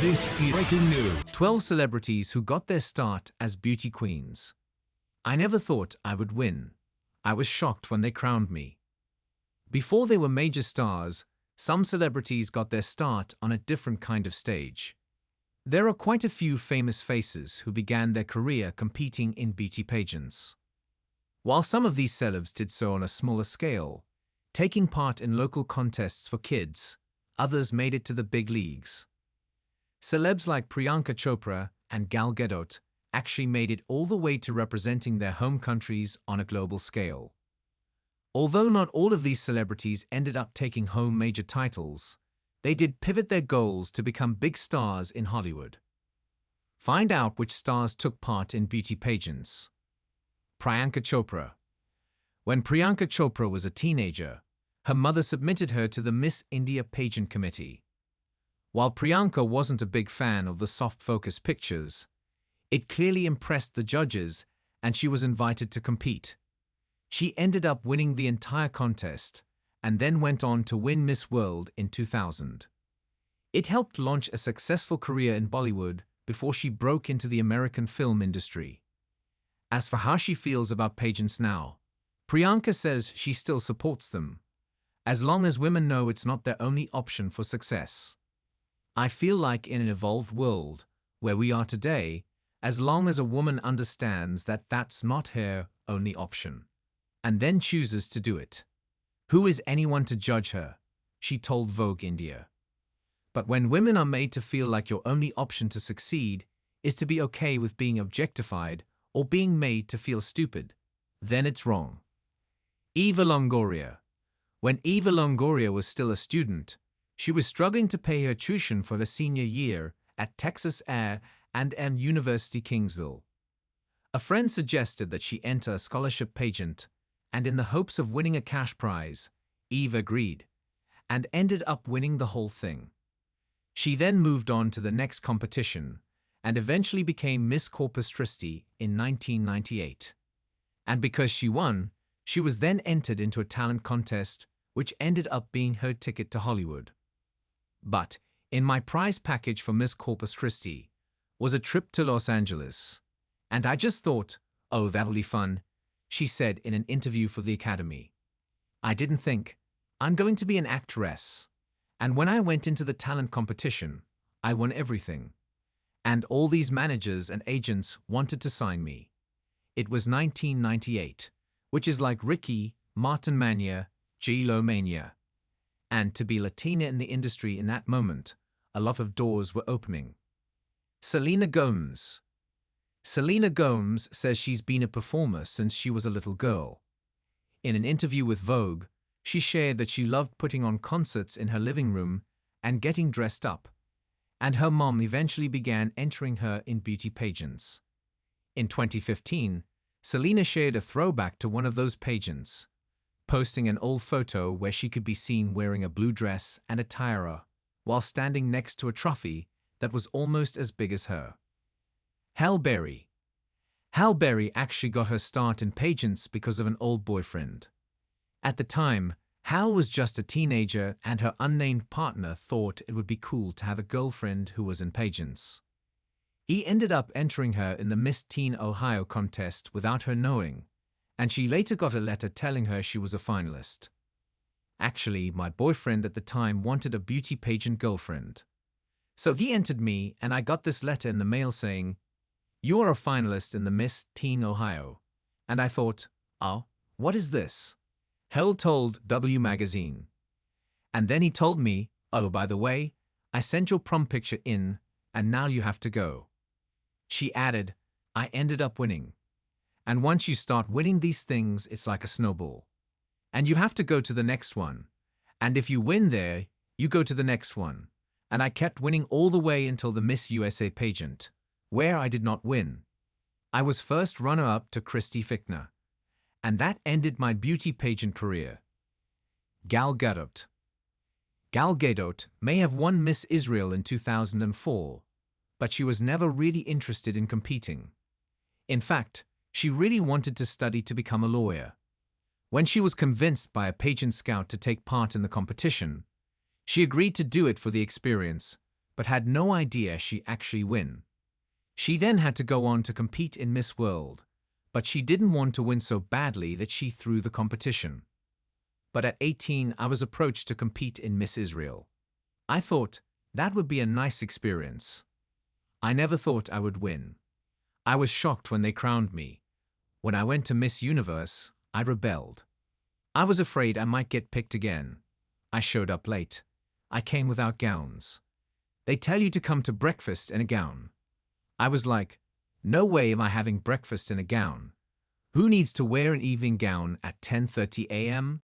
This is breaking news. 12 celebrities who got their start as beauty queens. I never thought I would win. I was shocked when they crowned me. Before they were major stars, some celebrities got their start on a different kind of stage. There are quite a few famous faces who began their career competing in beauty pageants. While some of these celebs did so on a smaller scale, taking part in local contests for kids, others made it to the big leagues. Celebs like Priyanka Chopra and Gadot actually made it all the way to representing their home countries on a global scale. Although not all of these celebrities ended up taking home major titles, they did pivot their goals to become big stars in Hollywood. Find out which stars took part in beauty pageants. Priyanka Chopra. When Priyanka Chopra was a teenager, her mother submitted her to the Miss India pageant committee. While Priyanka wasn't a big fan of the soft-focus pictures, it clearly impressed the judges and she was invited to compete. She ended up winning the entire contest and then went on to win Miss World in 2000. It helped launch a successful career in Bollywood before she broke into the American film industry. As for how she feels about pageants now, Priyanka says she still supports them, as long as women know it's not their only option for success. I feel like in an evolved world, where we are today, as long as a woman understands that that's not her only option, and then chooses to do it. Who is anyone to judge her? She told Vogue India. But when women are made to feel like your only option to succeed is to be okay with being objectified or being made to feel stupid, then it's wrong. Eva Longoria. When Eva Longoria was still a student, she was struggling to pay her tuition for her senior year at Texas A&M University Kingsville. A friend suggested that she enter a scholarship pageant, and in the hopes of winning a cash prize, Eve agreed, and ended up winning the whole thing. She then moved on to the next competition, and eventually became Miss Corpus Christi in 1998. And because she won, she was then entered into a talent contest, which ended up being her ticket to Hollywood. But in my prize package for Miss Corpus Christi was a trip to Los Angeles. And I just thought, oh, that'll be fun, she said in an interview for the Academy. I didn't think, I'm going to be an actress. And when I went into the talent competition, I won everything. And all these managers and agents wanted to sign me. It was 1998, which is like Ricky, Martin Mania, G-Lo Mania. And to be Latina in the industry in that moment, a lot of doors were opening. Selena Gomez. Selena Gomez says she's been a performer since she was a little girl. In an interview with Vogue, she shared that she loved putting on concerts in her living room and getting dressed up, and her mom eventually began entering her in beauty pageants. In 2015, Selena shared a throwback to one of those pageants, posting an old photo where she could be seen wearing a blue dress and a tiara while standing next to a trophy that was almost as big as her. Halle Berry. Halle Berry actually got her start in pageants because of an old boyfriend. At the time, Halle was just a teenager and her unnamed partner thought it would be cool to have a girlfriend who was in pageants. He ended up entering her in the Miss Teen Ohio contest without her knowing, and she later got a letter telling her she was a finalist. Actually, my boyfriend at the time wanted a beauty pageant girlfriend. So he entered me and I got this letter in the mail saying, "You are a finalist in the Miss Teen Ohio." And I thought, oh, what is this? Halle told W Magazine. And then he told me, oh, by the way, I sent your prom picture in, and now you have to go. She added, I ended up winning. And once you start winning these things, it's like a snowball. And you have to go to the next one. And if you win there, you go to the next one. And I kept winning all the way until the Miss USA pageant, where I did not win. I was first runner-up to Christy Fichtner. And that ended my beauty pageant career. Gal Gadot. Gal Gadot may have won Miss Israel in 2004, but she was never really interested in competing. In fact, she really wanted to study to become a lawyer. When she was convinced by a pageant scout to take part in the competition, she agreed to do it for the experience, but had no idea she actually win. She then had to go on to compete in Miss World, but she didn't want to win so badly that she threw the competition. But at 18, I was approached to compete in Miss Israel. I thought that would be a nice experience. I never thought I would win. I was shocked when they crowned me. When I went to Miss Universe, I rebelled. I was afraid I might get picked again. I showed up late. I came without gowns. They tell you to come to breakfast in a gown. I was like, no way am I having breakfast in a gown. Who needs to wear an evening gown at 10:30 a.m.?